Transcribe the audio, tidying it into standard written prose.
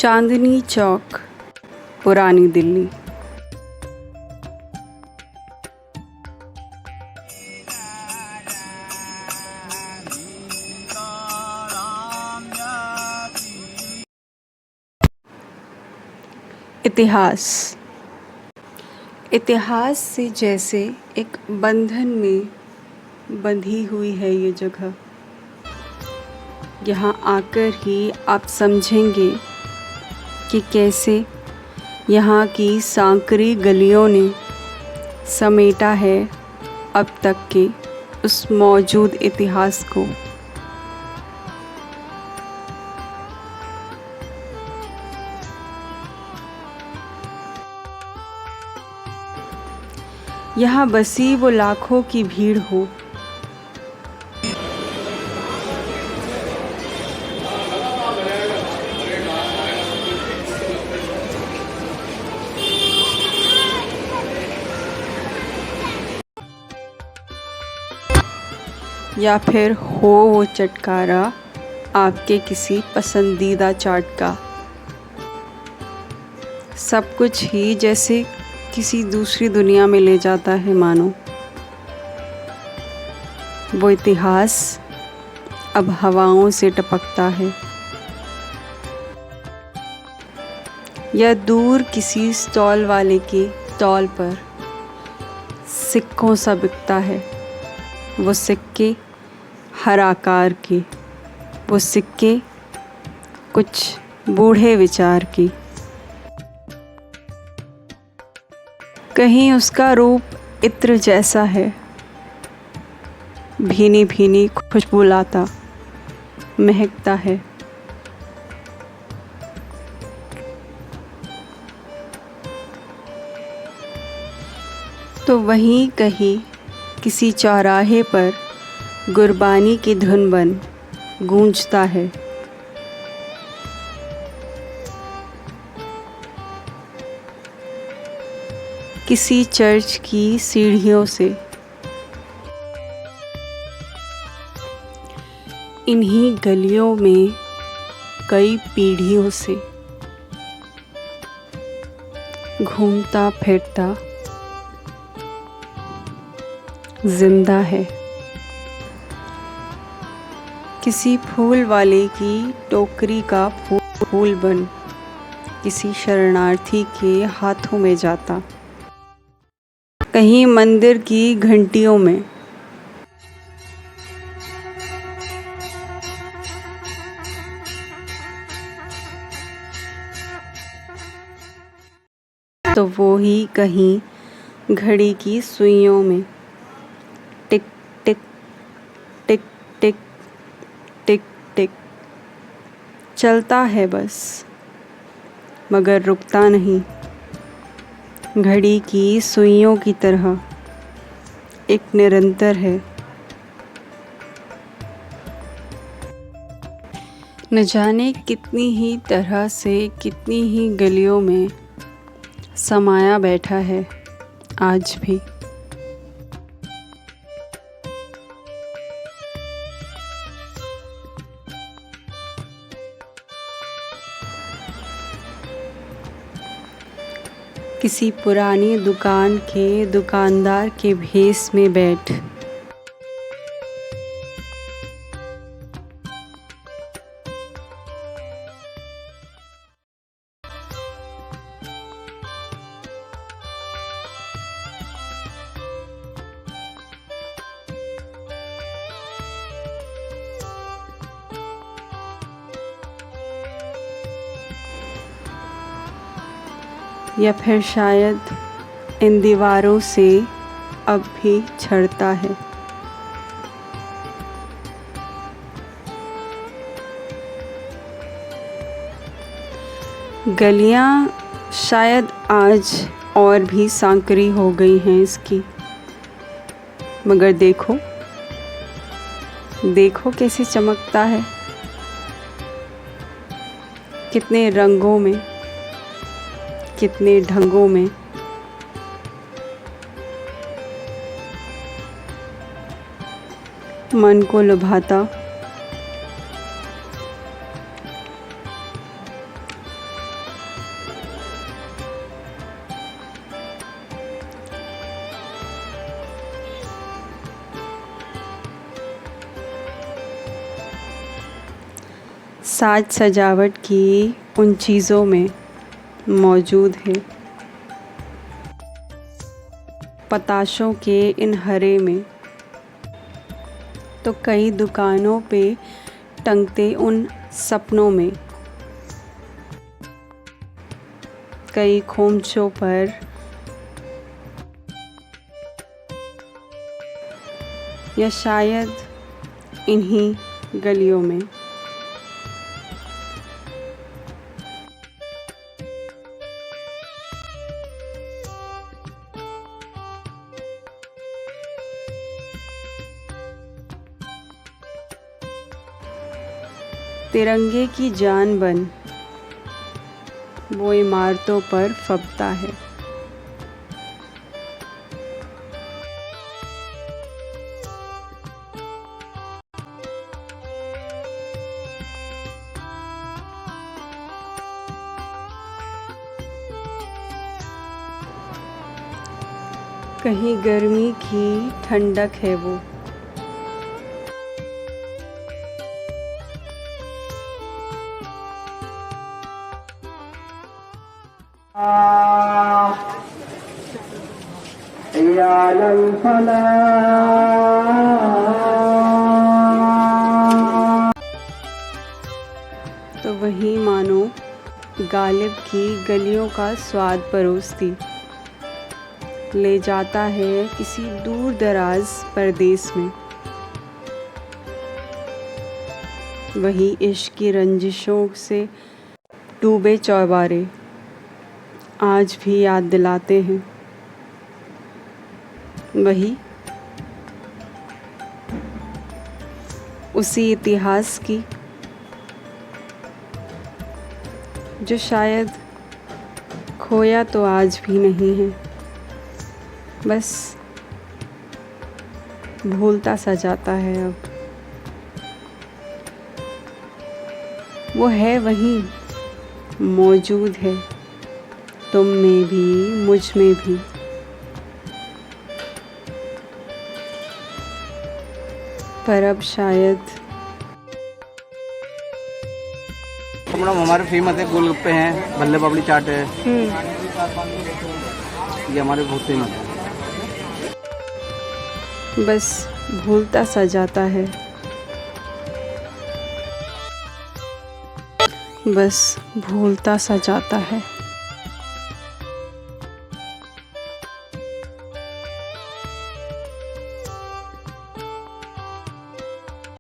चांदनी चौक, पुरानी दिल्ली। इतिहास। इतिहास से जैसे एक बंधन में बंधी हुई है ये जगह। यहाँ आकर ही आप समझेंगे कि कैसे यहाँ की सांकरी गलियों ने समेटा है अब तक के उस मौजूद इतिहास को। यहाँ बसी वो लाखों की भीड़ हो, या फिर हो वो चटकारा आपके किसी पसंदीदा चाट का। सब कुछ ही जैसे किसी दूसरी दुनिया में ले जाता है मानो। वो इतिहास अब हवाओं से टपकता है या दूर किसी स्टॉल वाले के स्टॉल पर सिक्कों सा बिकता है। वो सिक्के हर आकार के, वो सिक्के कुछ बूढ़े विचार की। कहीं उसका रूप इत्र जैसा है, भीनी भीनी खुशबू लाता, महकता है। तो वहीं कहीं किसी चौराहे पर गुरबानी की धुन बन गूंजता है। किसी चर्च की सीढ़ियों से इन्हीं गलियों में कई पीढ़ियों से घूमता फिरता जिंदा है। किसी फूल वाले की टोकरी का फूल बन किसी शरणार्थी के हाथों में जाता। कहीं मंदिर की घंटियों में तो वो ही कहीं घड़ी की सुइयों में टिक टिक टिक टिक टिक टिक चलता है बस, मगर रुकता नहीं। घड़ी की सुइयों की तरह एक निरंतर है। न जाने कितनी ही तरह से कितनी ही गलियों में समाया बैठा है आज भी। किसी पुरानी दुकान के दुकानदार के भेस में बैठ या फिर शायद इन दीवारों से अब भी छड़ता है। गलियां शायद आज और भी सांकरी हो गई हैं इसकी, मगर देखो देखो कैसे चमकता है, कितने रंगों में, कितने ढंगों में। मन को लुभाता साज सजावट की उन चीज़ों में मौजूद है। पताशों के इन हरे में तो कई दुकानों पे टंगते उन सपनों में, कई खोमचों पर या शायद इन्हीं गलियों में। तिरंगे की जान बन वो इमारतों पर फबता है। कहीं गर्मी की ठंडक है वो, तो वही मानो गालिब की गलियों का स्वाद परोसती ले जाता है किसी दूर दराज परदेस में। वही इश्क की रंजिशों से डूबे चौबारे आज भी याद दिलाते हैं। वही उसी इतिहास की जो शायद खोया तो आज भी नहीं है, बस भूलता सा जाता है। अब वो है वहीं मौजूद है, तुम में भी मुझ में भी। पर अब शायद मैडम हमारे फेमस है, गोलगप्पे हैं, भल्ले पापड़ी चाट है, ये हमारे बहुत फेमस है। बस भूलता सा जाता है, बस भूलता सा जाता है।